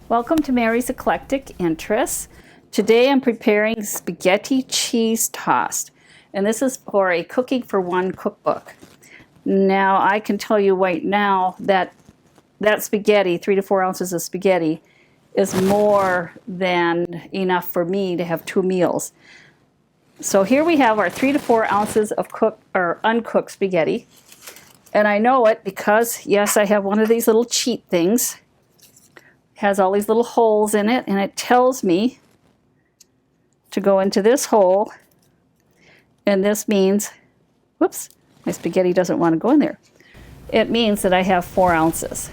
Welcome to Mary's Eclectic Interests. Today I'm preparing spaghetti cheese toast, and this is for a Cooking for One cookbook. Now I can tell you right now that spaghetti, 3 to 4 ounces of spaghetti, is more than enough for me to have 2 meals. So here we have our 3 to 4 ounces of cooked or uncooked spaghetti, and I know it because yes, I have one of these little cheat things. Has all these little holes in it, and it tells me to go into this hole, and this means, whoops, my spaghetti doesn't want to go in there. It means that I have 4 ounces.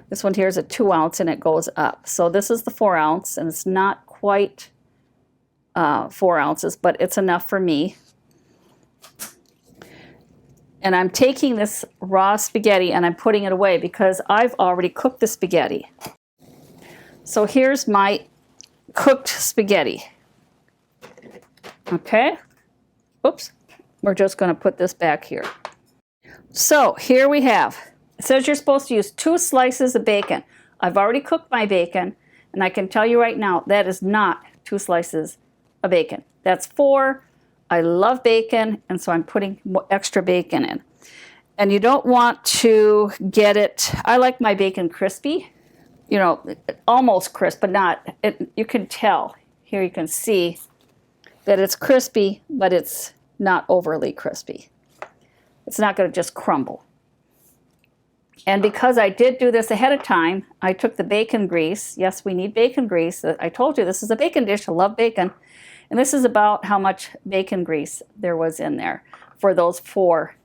This one here is a 2 ounce and it goes up. So this is the 4 ounce, and it's not quite 4 ounces, but it's enough for me. And I'm taking this raw spaghetti and I'm putting it away because I've already cooked the spaghetti. So here's my cooked spaghetti. Okay. Oops. We're just going to put this back here. So here we have, it says you're supposed to use 2 slices of bacon. I've already cooked my bacon, and I can tell you right now that is not 2 slices of bacon. That's 4. I love bacon, and so I'm putting extra bacon in. And you don't want to get it, I like my bacon crispy, you know, almost crisp, but not, you can tell. Here you can see that it's crispy, but it's not overly crispy. It's not going to just crumble. And because I did do this ahead of time, I took the bacon grease. Yes, we need bacon grease. I told you this is a bacon dish. I love bacon. And this is about how much bacon grease there was in there for those 4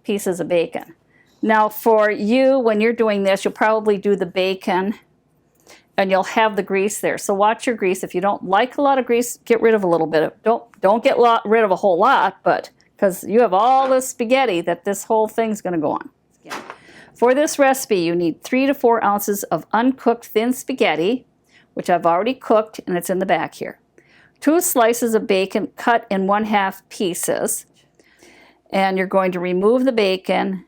pieces of bacon. Now for you, when you're doing this, you'll probably do the bacon and you'll have the grease there. So watch your grease. If you don't like a lot of grease, get rid of a little bit. Don't get rid of a whole lot, but because you have all this spaghetti that this whole thing's going to go on. For this recipe, you need 3 to 4 ounces of uncooked thin spaghetti, which I've already cooked, and it's in the back here. 2 slices of bacon cut in 1/2 pieces, and you're going to remove the bacon,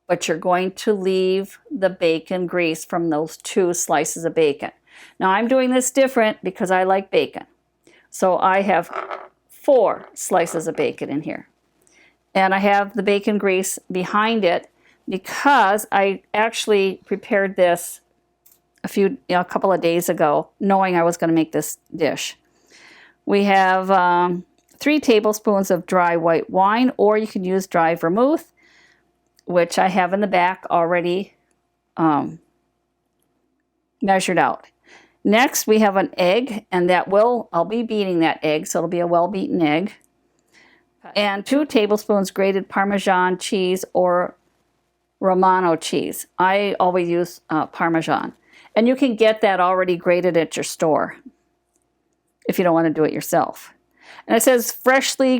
but you're going to leave the bacon grease from those 2 slices of bacon. Now I'm doing this different because I like bacon. So I have 4 slices of bacon in here, and I have the bacon grease behind it because I actually prepared this a couple of days ago, knowing I was going to make this dish. We have 3 tablespoons of dry white wine, or you can use dry vermouth, which I have in the back already measured out. Next, we have an egg, and I'll be beating that egg, so it'll be a well-beaten egg. And 2 tablespoons grated Parmesan cheese or Romano cheese. I always use Parmesan. And you can get that already grated at your store if you don't want to do it yourself. And it says freshly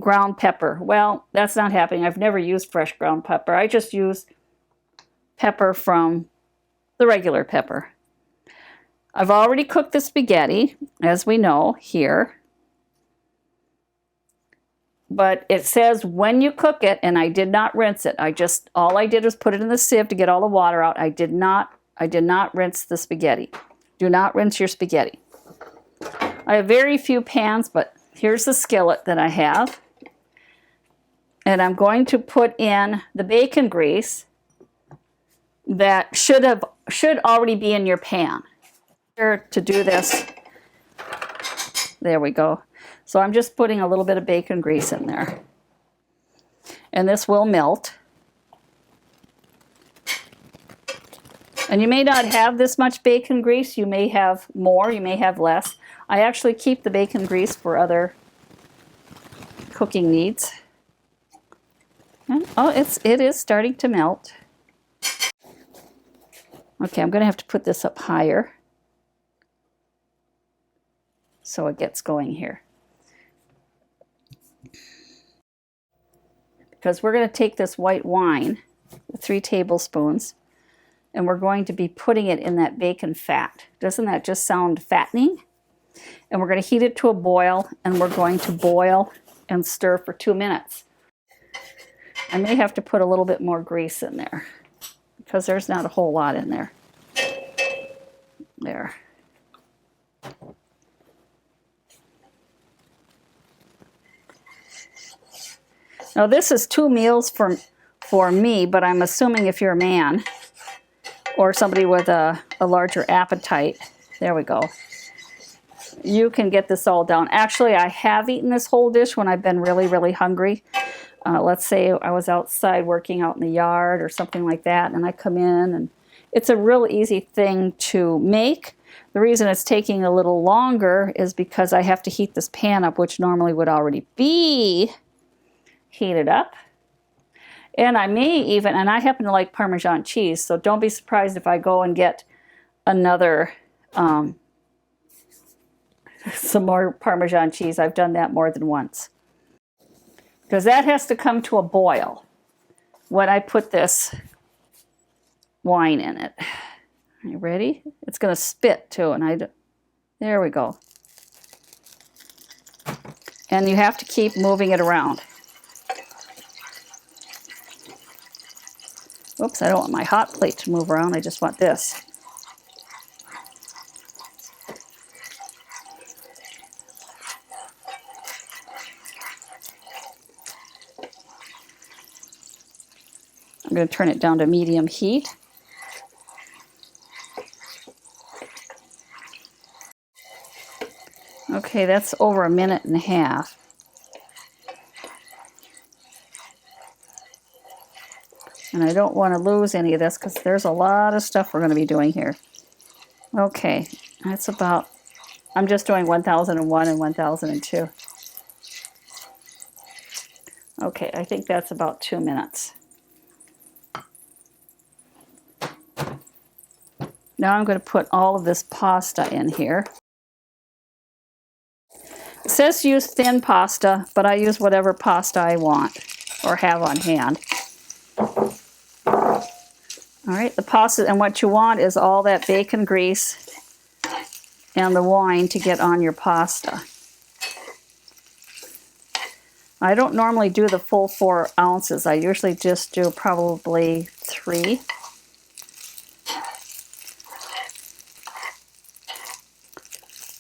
ground pepper. Well, that's not happening. I've never used fresh ground pepper. I just use pepper from the regular pepper. I've already cooked the spaghetti, as we know here. But it says when you cook it, and I did not rinse it. All I did was put it in the sieve to get all the water out. I did not rinse the spaghetti. Do not rinse your spaghetti. I have very few pans, but here's the skillet that I have. And I'm going to put in the bacon grease that should already be in your pan. Here to do this. There we go. So I'm just putting a little bit of bacon grease in there. And this will melt. And you may not have this much bacon grease. You may have more, you may have less. I actually keep the bacon grease for other cooking needs. And, it is starting to melt. Okay, I'm going to have to put this up higher so it gets going here. Because we're going to take this white wine, 3 tablespoons, and we're going to be putting it in that bacon fat. Doesn't that just sound fattening? And we're going to heat it to a boil, and we're going to boil and stir for 2 minutes. I may have to put a little bit more grease in there because there's not a whole lot in there. There. Now this is 2 meals for me, but I'm assuming if you're a man or somebody with a larger appetite, there we go, you can get this all down. Actually, I have eaten this whole dish when I've been really, really hungry. Let's say I was outside working out in the yard or something like that, and I come in, and it's a real easy thing to make. The reason it's taking a little longer is because I have to heat this pan up, which normally would already be heated up. And I may even, and I happen to like Parmesan cheese, so don't be surprised if I go and get another, some more Parmesan cheese. I've done that more than once. Because that has to come to a boil when I put this wine in it. Are you ready? It's going to spit too, and there we go. And you have to keep moving it around. Oops, I don't want my hot plate to move around. I just want this. I'm going to turn it down to medium heat. Okay, that's over 1.5 minutes. And I don't want to lose any of this because there's a lot of stuff we're going to be doing here. Okay, that's about, I'm just doing 1001 and 1002. Okay, I think that's about 2 minutes. Now I'm going to put all of this pasta in here. It says use thin pasta, but I use whatever pasta I want or have on hand. All right, the pasta, and what you want is all that bacon grease and the wine to get on your pasta. I don't normally do the full 4 ounces. I usually just do probably 3.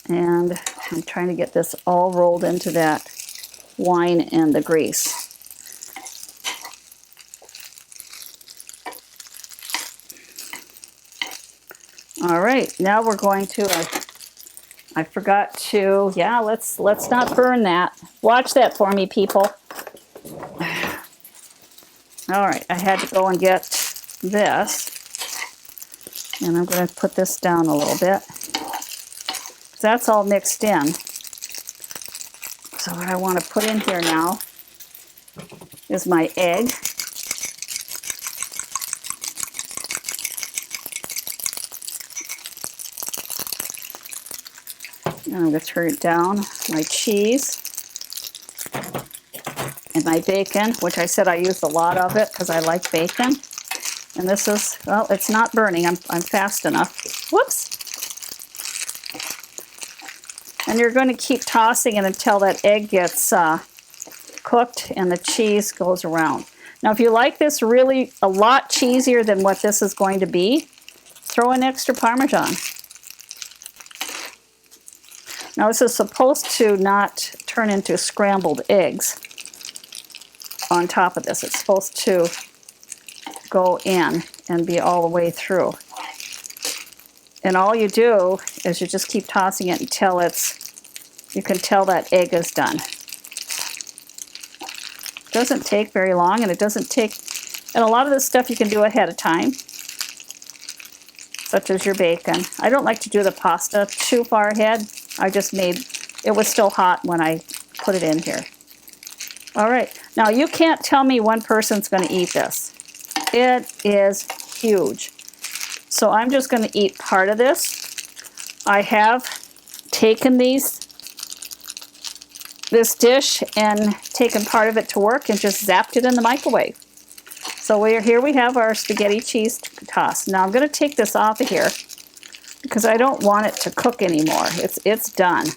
And I'm trying to get this all rolled into that wine and the grease. All right, now we're going to, I forgot to, yeah, let's not burn that. Watch that for me, people. All right, I had to go and get this. And I'm going to put this down a little bit. That's all mixed in. So what I want to put in here now is my egg. And I'm going to turn it down, my cheese, and my bacon, which I said I used a lot of it because I like bacon. And this is, well, it's not burning. I'm fast enough. Whoops. And you're going to keep tossing it until that egg gets cooked and the cheese goes around. Now, if you like this really a lot cheesier than what this is going to be, throw in extra Parmesan. Now, this is supposed to not turn into scrambled eggs on top of this. It's supposed to go in and be all the way through. And all you do is you just keep tossing it until you can tell that egg is done. It doesn't take very long, and it doesn't take, and a lot of this stuff you can do ahead of time, such as your bacon. I don't like to do the pasta too far ahead. I just made, it was still hot when I put it in here. All right, now you can't tell me one person's going to eat this. It is huge. So I'm just going to eat part of this. I have taken this dish and taken part of it to work and just zapped it in the microwave. So here we have our spaghetti cheese toss. Now I'm going to take this off of here because I don't want it to cook anymore. It's done.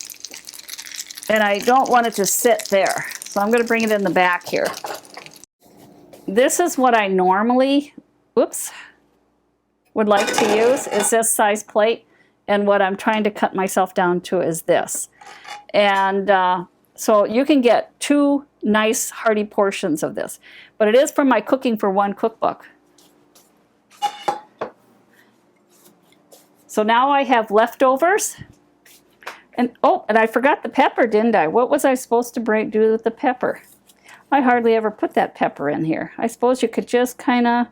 And I don't want it to sit there. So I'm going to bring it in the back here. This is what I normally, would like to use, is this size plate. And what I'm trying to cut myself down to is this. And so you can get 2 nice hearty portions of this. But it is from my Cooking for One cookbook. So now I have leftovers. And and I forgot the pepper, didn't I? What was I supposed to do with the pepper? I hardly ever put that pepper in here. I suppose you could just kind of,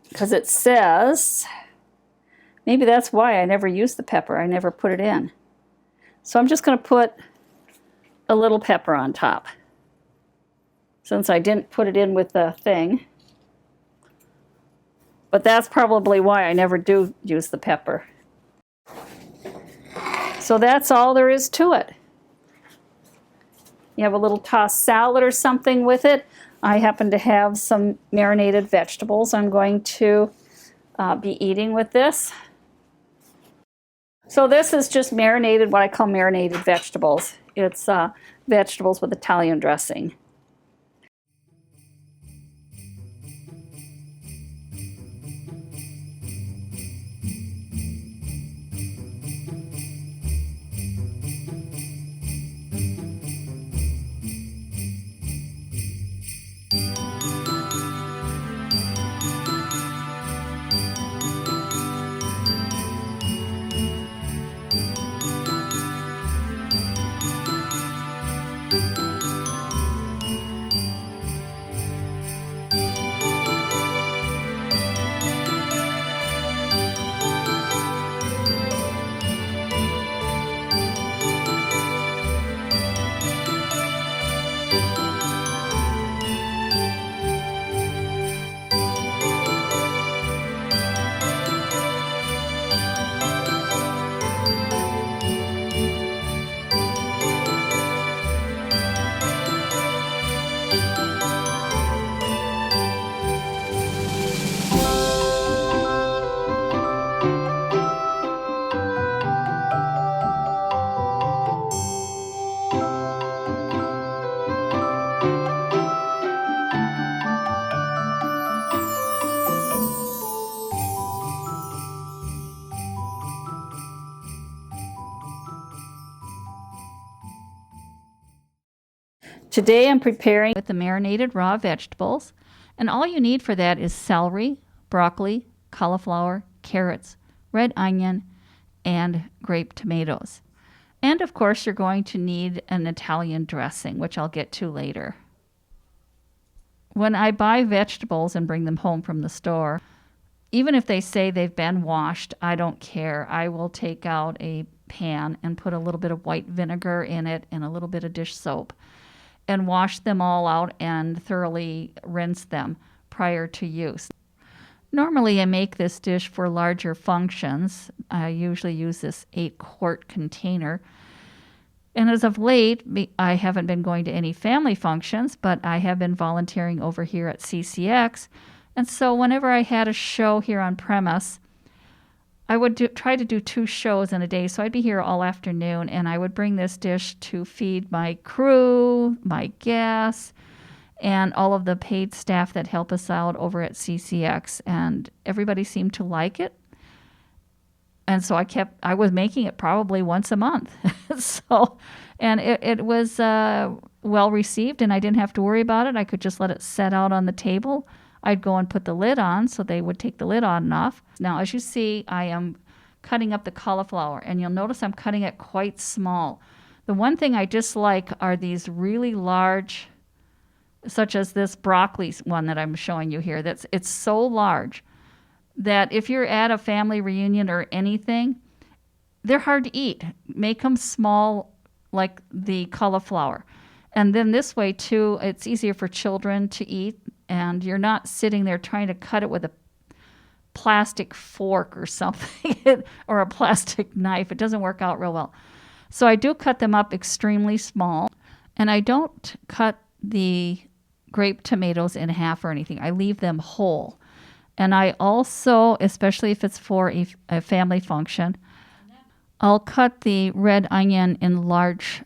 because it says, maybe that's why I never used the pepper. I never put it in. So I'm just going to put a little pepper on top, since I didn't put it in with the thing. But that's probably why I never do use the pepper. So that's all there is to it. You have a little tossed salad or something with it. I happen to have some marinated vegetables I'm going to be eating with this. So this is just marinated, what I call marinated vegetables. It's vegetables with Italian dressing. Today I'm preparing with the marinated raw vegetables, and all you need for that is celery, broccoli, cauliflower, carrots, red onion, and grape tomatoes. And of course you're going to need an Italian dressing, which I'll get to later. When I buy vegetables and bring them home from the store, even if they say they've been washed, I don't care. I will take out a pan and put a little bit of white vinegar in it and a little bit of dish soap, and wash them all out and thoroughly rinse them prior to use. Normally I make this dish for larger functions. I usually use this 8-quart container. And as of late, I haven't been going to any family functions, but I have been volunteering over here at CCX. And so whenever I had a show here on premise, I would try to do 2 shows in a day, so I'd be here all afternoon, and I would bring this dish to feed my crew, my guests, and all of the paid staff that help us out over at CCX, and everybody seemed to like it. And so I was making it probably once a month. And it was well received, and I didn't have to worry about it. I could just let it set out on the table. I'd go and put the lid on, so they would take the lid on and off. Now, as you see, I am cutting up the cauliflower, and you'll notice I'm cutting it quite small. The one thing I dislike are these really large, such as this broccoli one that I'm showing you here. It's so large that if you're at a family reunion or anything, they're hard to eat. Make them small like the cauliflower. And then this way, too, it's easier for children to eat, and you're not sitting there trying to cut it with a plastic fork or something or a plastic knife. It doesn't work out real well. So I do cut them up extremely small, and I don't cut the grape tomatoes in half or anything. I leave them whole. And I also, especially if it's for a family function, I'll cut the red onion in large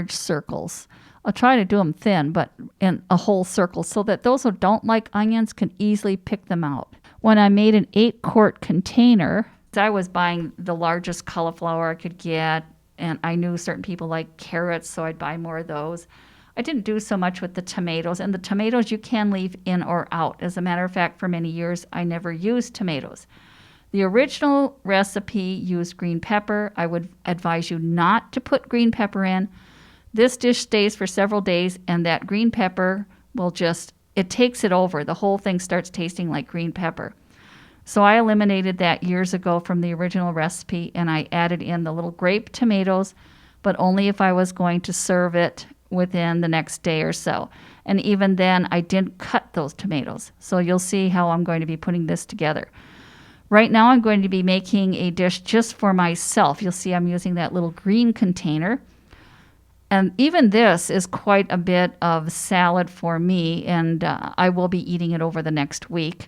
circles. I'll try to do them thin, but in a whole circle, so that those who don't like onions can easily pick them out. When I made an 8-quart container, I was buying the largest cauliflower I could get, and I knew certain people like carrots, so I'd buy more of those. I didn't do so much with the tomatoes, and the tomatoes you can leave in or out. As a matter of fact, for many years, I never used tomatoes. The original recipe used green pepper. I would advise you not to put green pepper in. This dish stays for several days, and that green pepper will just, it takes it over. The whole thing starts tasting like green pepper. So I eliminated that years ago from the original recipe, and I added in the little grape tomatoes, but only if I was going to serve it within the next day or so. And even then, I didn't cut those tomatoes. So you'll see how I'm going to be putting this together. Right now, I'm going to be making a dish just for myself. You'll see I'm using that little green container. And even this is quite a bit of salad for me, and I will be eating it over the next week.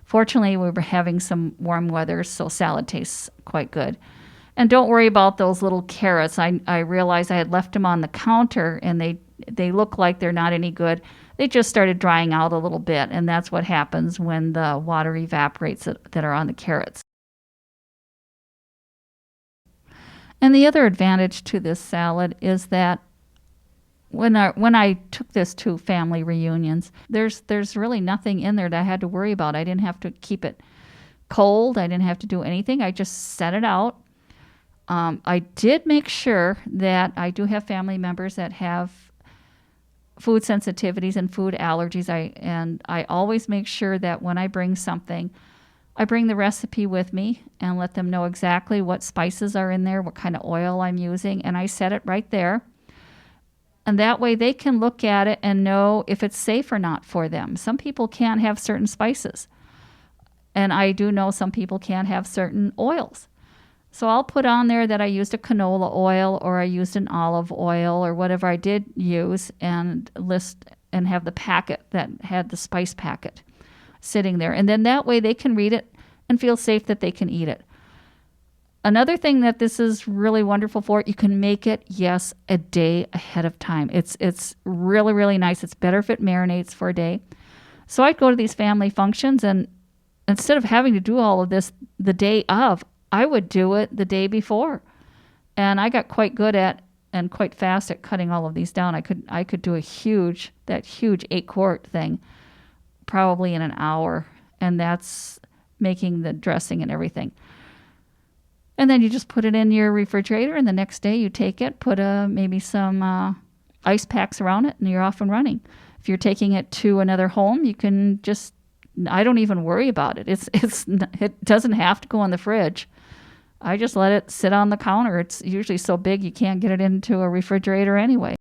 Fortunately, we were having some warm weather, so salad tastes quite good. And don't worry about those little carrots. I realized I had left them on the counter, and they look like they're not any good. They just started drying out a little bit, and that's what happens when the water evaporates that are on the carrots. And the other advantage to this salad is that when I took this to family reunions, there's really nothing in there that I had to worry about. I didn't have to keep it cold. I didn't have to do anything. I just set it out. I did make sure that I do have family members that have food sensitivities and food allergies. I always make sure that when I bring something, I bring the recipe with me and let them know exactly what spices are in there, what kind of oil I'm using, and I set it right there. And that way they can look at it and know if it's safe or not for them. Some people can't have certain spices. And I do know some people can't have certain oils. So I'll put on there that I used a canola oil or I used an olive oil or whatever I did use, and list and have the packet that had the spice packet sitting there. And then that way they can read it and feel safe that they can eat it. Another thing that this is really wonderful for, you can make it, yes, a day ahead of time. It's really, really nice. It's better if it marinates for a day. So I'd go to these family functions, and instead of having to do all of this the day of, I would do it the day before. And I got quite good at and quite fast at cutting all of these down. I could do that huge 8-quart thing probably in an hour, and that's making the dressing and everything. And then you just put it in your refrigerator, and the next day you take it, put maybe some ice packs around it, and you're off and running. If you're taking it to another home, you can just, I don't even worry about it. It doesn't have to go in the fridge. I just let it sit on the counter. It's usually so big you can't get it into a refrigerator anyway.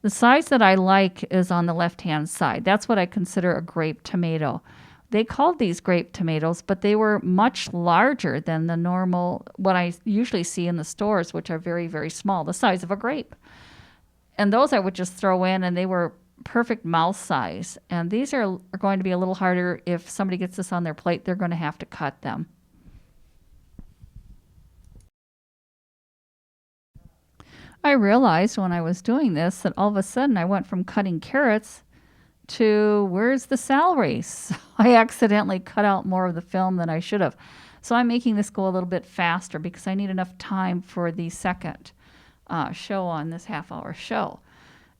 The size that I like is on the left-hand side. That's what I consider a grape tomato. They called these grape tomatoes, but they were much larger than the normal, what I usually see in the stores, which are very, very small, the size of a grape. And those I would just throw in, and they were perfect mouth size. And these are going to be a little harder. If somebody gets this on their plate, they're going to have to cut them. I realized when I was doing this that all of a sudden I went from cutting carrots to where's the celery? So I accidentally cut out more of the film than I should have. So I'm making this go a little bit faster because I need enough time for the second show on this half-hour show.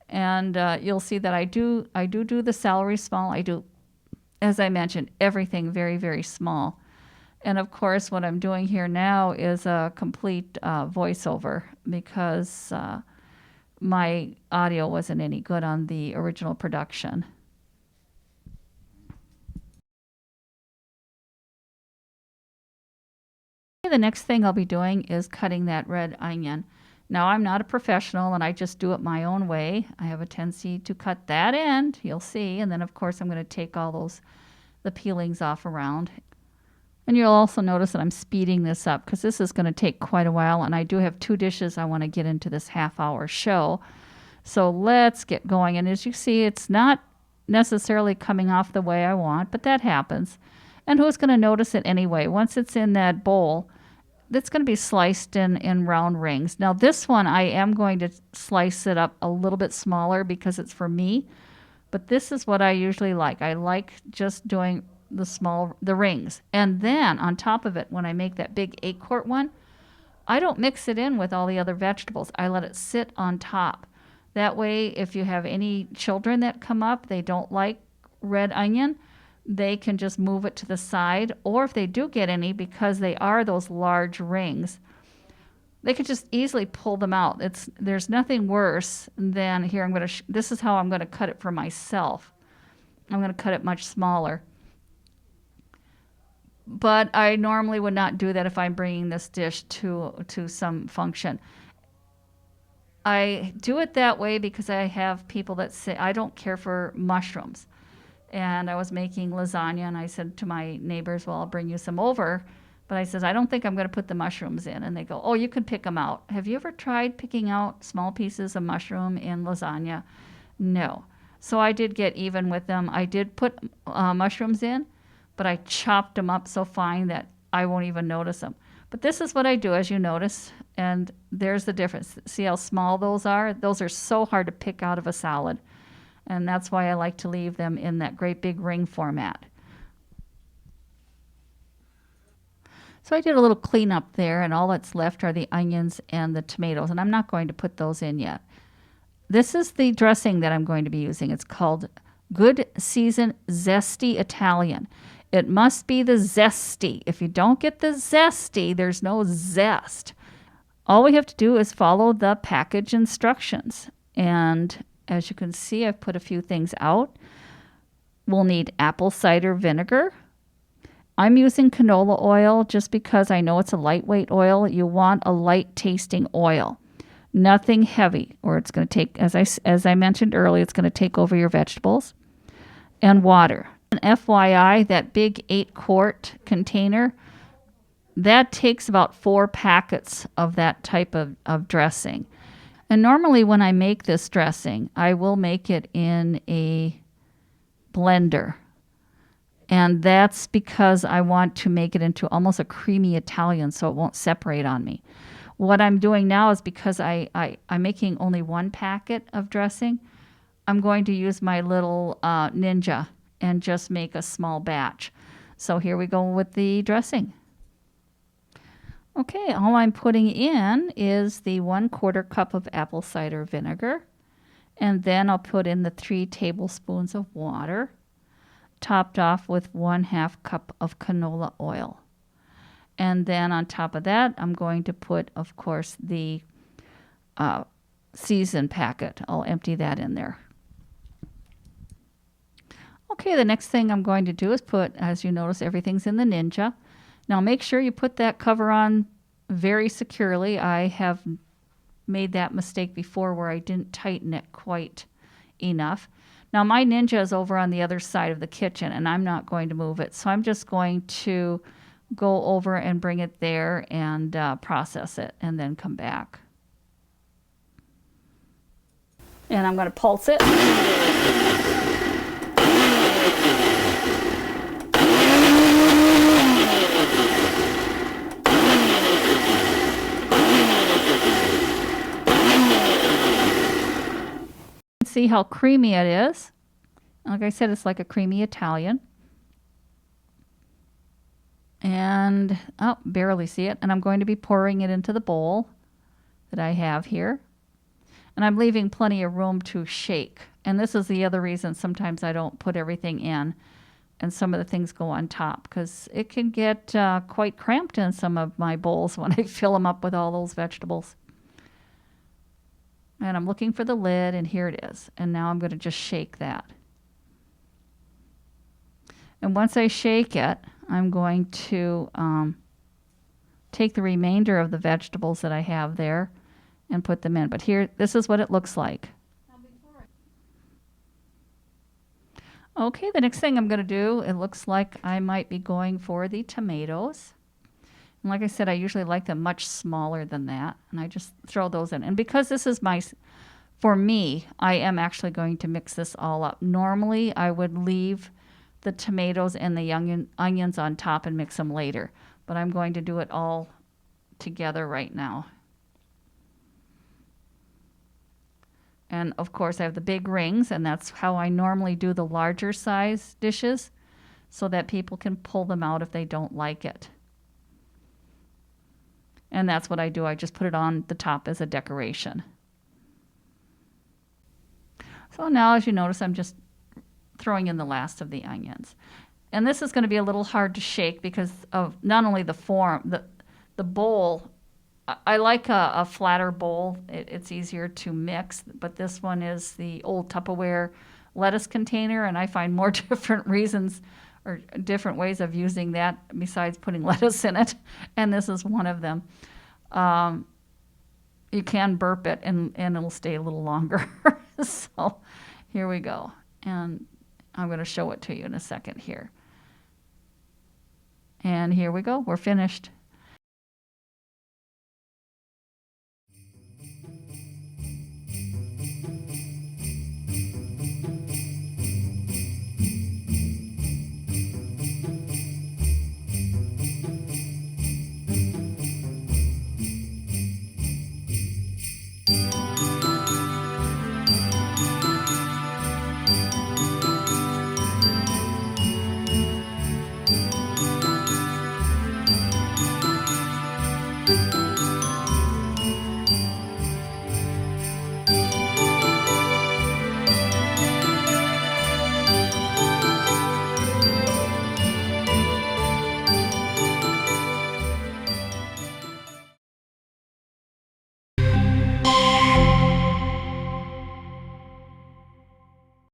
And you'll see that I do the celery small. I do, as I mentioned, everything very, very small. And of course, what I'm doing here now is a complete voiceover because my audio wasn't any good on the original production. The next thing I'll be doing is cutting that red onion. Now, I'm not a professional, and I just do it my own way. I have a tendency to cut that end, you'll see, and then, of course, I'm going to take all the peelings off around. And you'll also notice that I'm speeding this up because this is going to take quite a while, and I do have 2 dishes I want to get into this half-hour show. So let's get going. And as you see, it's not necessarily coming off the way I want, but that happens. And who's going to notice it anyway? Once it's in that bowl, it's going to be sliced in round rings. Now this one, I am going to slice it up a little bit smaller because it's for me. But this is what I usually like. I like just doing the rings. And then on top of it, when I make that big 8-quart one, I don't mix it in with all the other vegetables. I let it sit on top. That way, if you have any children that come up, they don't like red onion, they can just move it to the side. Or if they do get any, because they are those large rings, they could just easily pull them out. There's nothing worse than here. This is how I'm going to cut it for myself. I'm going to cut it much smaller. But I normally would not do that if I'm bringing this dish to some function. I do it that way because I have people that say, I don't care for mushrooms. And I was making lasagna, and I said to my neighbors, well, I'll bring you some over. But I says, I don't think I'm going to put the mushrooms in. And they go, oh, you can pick them out. Have you ever tried picking out small pieces of mushroom in lasagna? No. So I did get even with them. I did put mushrooms in, but I chopped them up so fine that I won't even notice them. But this is what I do, as you notice, and there's the difference. See how small those are? Those are so hard to pick out of a salad, and that's why I like to leave them in that great big ring format. So I did a little cleanup there, and all that's left are the onions and the tomatoes, and I'm not going to put those in yet. This is the dressing that I'm going to be using. It's called Good Season Zesty Italian. It must be the zesty. If you don't get the zesty, there's no zest. All we have to do is follow the package instructions. And as you can see, I've put a few things out. We'll need apple cider vinegar. I'm using canola oil just because I know it's a lightweight oil. You want a light tasting oil. Nothing heavy, or it's going to take, as I mentioned earlier, it's going to take over your vegetables. And water. And FYI, that big 8-quart container, that takes about 4 packets of that type of dressing. And normally when I make this dressing, I will make it in a blender. And that's because I want to make it into almost a creamy Italian so it won't separate on me. What I'm doing now is because I'm making only 1 packet of dressing, I'm going to use my little Ninja and just make a small batch. So here we go with the dressing. Okay, all I'm putting in is the 1/4 cup of apple cider vinegar. And then I'll put in the 3 tablespoons of water, topped off with 1/2 cup of canola oil. And then on top of that, I'm going to put, of course, the season packet. I'll empty that in there. Okay, the next thing I'm going to do is put, as you notice, everything's in the Ninja. Now make sure you put that cover on very securely. I have made that mistake before where I didn't tighten it quite enough. Now my Ninja is over on the other side of the kitchen, and I'm not going to move it. So I'm just going to go over and bring it there and process it and then come back. And I'm going to pulse it. See how creamy it is. Like I said, it's like a creamy Italian. And, oh, barely see it. And I'm going to be pouring it into the bowl that I have here. And I'm leaving plenty of room to shake. And this is the other reason sometimes I don't put everything in and some of the things go on top, because it can get quite cramped in some of my bowls when I fill them up with all those vegetables. And I'm looking for the lid, and here it is. And now I'm going to just shake that. And once I shake it, I'm going to take the remainder of the vegetables that I have there and put them in. But here, this is what it looks like. Okay, the next thing I'm going to do, it looks like I might be going for the tomatoes. And like I said, I usually like them much smaller than that. And I just throw those in. And because this is for me, I am actually going to mix this all up. Normally, I would leave the tomatoes and the onions on top and mix them later. But I'm going to do it all together right now. And of course, I have the big rings, and that's how I normally do the larger size dishes. so that people can pull them out if they don't like it. And that's what I do. I just put it on the top as a decoration. So now, as you notice, I'm just throwing in the last of the onions. And this is going to be a little hard to shake because of not only the form, the bowl. I like a flatter bowl. It's easier to mix, but this one is the old Tupperware lettuce container, and I find more different reasons or different ways of using that besides putting lettuce in it, and this is one of them. You can burp it, and it'll stay a little longer. So here we go, and I'm going to show it to you in a second here. And here we go. We're finished.